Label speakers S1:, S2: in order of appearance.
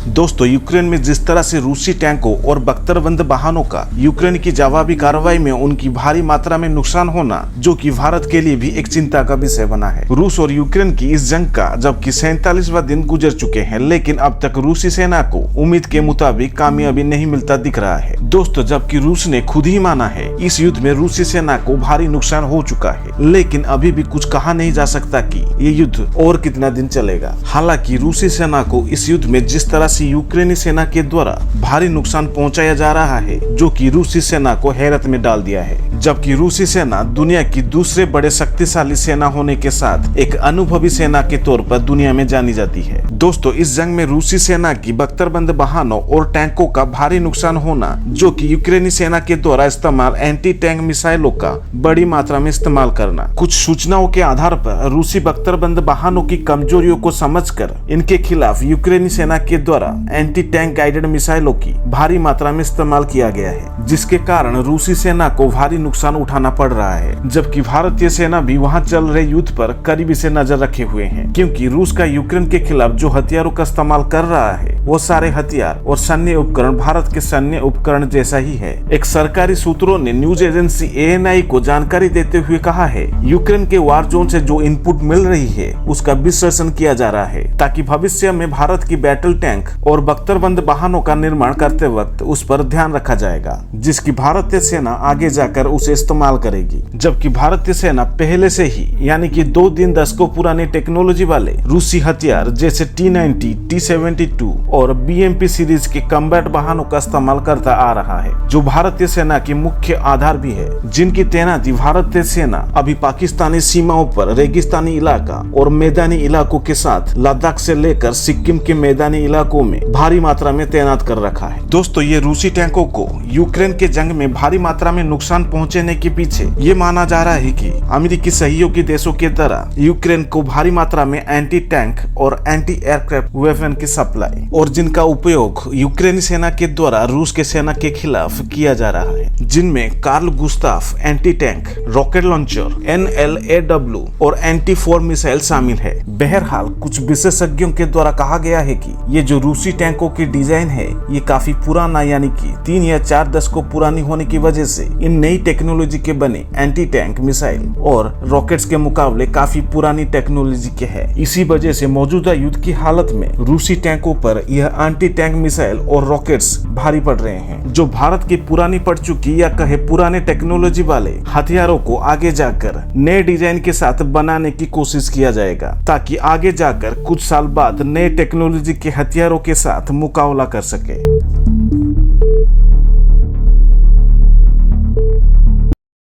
S1: दोस्तों, यूक्रेन में जिस तरह से रूसी टैंकों और बख्तरबंद वाहनों का यूक्रेन की जवाबी कार्रवाई में उनकी भारी मात्रा में नुकसान होना, जो कि भारत के लिए भी एक चिंता का विषय बना है। रूस और यूक्रेन की इस जंग का जबकि 47वां दिन गुजर चुके हैं, लेकिन अब तक रूसी सेना को उम्मीद के मुताबिक कामयाबी नहीं मिलता दिख रहा है। दोस्तों, जबकि रूस ने खुद ही माना है इस युद्ध में रूसी सेना को भारी नुकसान हो चुका है, लेकिन अभी भी कुछ कहा नहीं जा सकता कि ये युद्ध और कितना दिन चलेगा। हालांकि रूसी सेना को इस युद्ध में जिस तरह से यूक्रेनी सेना के द्वारा भारी नुकसान पहुंचाया जा रहा है, जो कि रूसी सेना को हैरत में डाल दिया है। जबकि रूसी सेना दुनिया की दूसरे बड़े शक्तिशाली सेना होने के साथ एक अनुभवी सेना के तौर पर दुनिया में जानी जाती है। दोस्तों, इस जंग में रूसी सेना की बख्तरबंद वाहनों और टैंकों का भारी नुकसान होना, जो कि यूक्रेनी सेना के द्वारा इस्तेमाल एंटी टैंक मिसाइलों का बड़ी मात्रा में इस्तेमाल करना, कुछ सूचनाओं के आधार पर रूसी बख्तरबंद वाहनों की कमजोरियों को समझकर इनके खिलाफ यूक्रेनी सेना के द्वारा एंटी टैंक गाइडेड मिसाइलों की भारी मात्रा में इस्तेमाल किया गया है, जिसके कारण रूसी सेना को भारी नुकसान उठाना पड़ रहा है। जबकि भारतीय सेना भी वहां चल रहे युद्ध पर करीबी से नजर रखे हुए हैं, क्योंकि रूस का यूक्रेन के खिलाफ जो हथियारों का इस्तेमाल कर रहा है, वो सारे हथियार और सैन्य उपकरण भारत के सैन्य उपकरण जैसा ही है। एक सरकारी सूत्रों ने न्यूज एजेंसी ANI को जानकारी देते हुए कहा है, यूक्रेन के वार जोन से जो इनपुट मिल रही है उसका विश्लेषण किया जा रहा है, ताकि भविष्य में भारत की बैटल टैंक और बख्तरबंद वाहनों का निर्माण करते वक्त उस पर ध्यान रखा जाएगा, जिसकी भारतीय सेना आगे जाकर उसे इस्तेमाल करेगी। जबकि भारतीय सेना पहले से ही यानी कि 2 दशकों पुरानी टेक्नोलॉजी वाले रूसी हथियार जैसे T-90, T-72 और BMP सीरीज के कम्बैट वाहनों का इस्तेमाल करता आ रहा है, जो भारतीय सेना की मुख्य आधार भी है, जिनकी तैनाती भारतीय सेना अभी पाकिस्तानी सीमाओं पर रेगिस्तानी इलाका और मैदानी इलाकों के साथ लद्दाख से लेकर सिक्किम के मैदानी इलाकों में भारी मात्रा में तैनात कर रखा है। दोस्तों, ये रूसी टैंकों को यूक्रेन के जंग में भारी मात्रा में नुकसान पहुंचाने के पीछे ये माना जा रहा है कि अमेरिकी सहयोगी देशों की तरह यूक्रेन को भारी मात्रा में एंटी टैंक और एंटी एयरक्राफ्ट वेपन की सप्लाई और जिनका उपयोग यूक्रेनी सेना के द्वारा रूस के सेना के खिलाफ किया जा रहा है, जिनमें Carl Gustaf anti tank rocket launcher NLAW और एंटी-4 मिसाइल शामिल है। बहरहाल, कुछ विशेषज्ञों के द्वारा कहा गया है कि ये जो रूसी टैंकों की डिजाइन है, ये काफी पुराना यानी कि 3 या 4 दशकों पुरानी होने की वजह से इन नई टेक्नोलॉजी के बने एंटी टैंक मिसाइल और रॉकेट्स के मुकाबले काफी पुरानी टेक्नोलॉजी के है। इसी वजह से मौजूदा युद्ध की हालत में रूसी टैंकों पर यह एंटी टैंक मिसाइल और रॉकेट्स भारी पड़ रहे हैं, जो भारत की पुरानी पड़ चुकी या कहे पुराने टेक्नोलॉजी वाले हथियारों को आगे जाकर नए डिजाइन के साथ बनाने की कोशिश किया जाएगा, ताकि आगे जाकर कुछ साल बाद नए टेक्नोलॉजी के हथियारों के साथ मुकाबला कर सके।